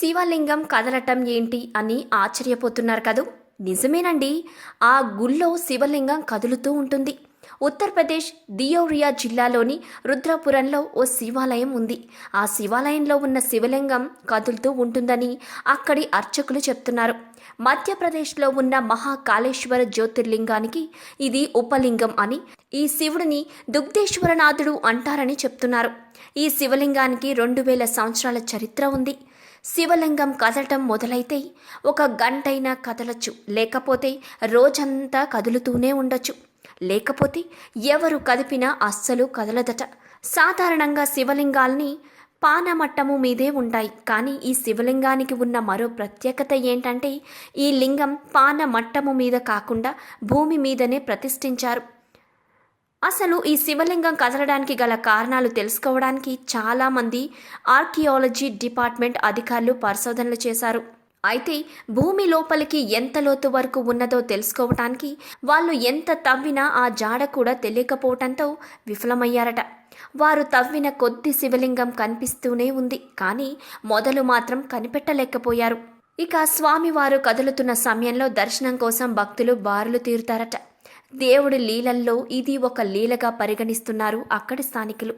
శివలింగం కదలటం ఏంటి అని ఆశ్చర్యపోతున్నారు కదూ. నిజమేనండి. ఆ గుళ్ళో శివలింగం కదులుతూ ఉంటుంది. ఉత్తరప్రదేశ్ దియోరియా జిల్లాలోని రుద్రపురంలో ఓ శివాలయం ఉంది. ఆ శివాలయంలో ఉన్న శివలింగం కదులుతూ ఉంటుందని అక్కడి అర్చకులు చెప్తున్నారు. మధ్యప్రదేశ్లో ఉన్న మహాకాళేశ్వర జ్యోతిర్లింగానికి ఇది ఉపలింగం అని, ఈ శివుడిని దుగ్ధేశ్వరనాథుడు అంటారని చెప్తున్నారు. ఈ శివలింగానికి 2000 సంవత్సరాల చరిత్ర ఉంది. శివలింగం కదలటం మొదలైతే ఒక గంటైనా కదలొచ్చు, లేకపోతే రోజంతా కదులుతూనే ఉండొచ్చు, లేకపోతే ఎవరు కదిపినా అస్సలు కదలదట. సాధారణంగా శివలింగాల్ని పానమట్టము మీదే ఉంటాయి. కానీ ఈ శివలింగానికి ఉన్న మరో ప్రత్యేకత ఏంటంటే ఈ లింగం పానమట్టము మీద కాకుండా భూమి మీదనే ప్రతిష్ఠించారు. అసలు ఈ శివలింగం కదలడానికి గల కారణాలు తెలుసుకోవడానికి చాలామంది ఆర్కియాలజీ డిపార్ట్మెంట్ అధికారులు పరిశోధనలు చేశారు. అయితే భూమి లోపలికి ఎంత లోతు వరకు ఉన్నదో తెలుసుకోవటానికి వాళ్ళు ఎంత తవ్వినా ఆ జాడ కూడా తెలియకపోవటంతో విఫలమయ్యారట. వారు తవ్విన కొద్ది శివలింగం కనిపిస్తూనే ఉంది, కానీ మొదలు మాత్రం కనిపెట్టలేకపోయారు. ఇక స్వామివారు కదులుతున్న సమయంలో దర్శనం కోసం భక్తులు బారులు తీరుతారట. దేవుడి లీలల్లో ఇది ఒక లీలగా పరిగణిస్తున్నారు అక్కడి స్థానికులు.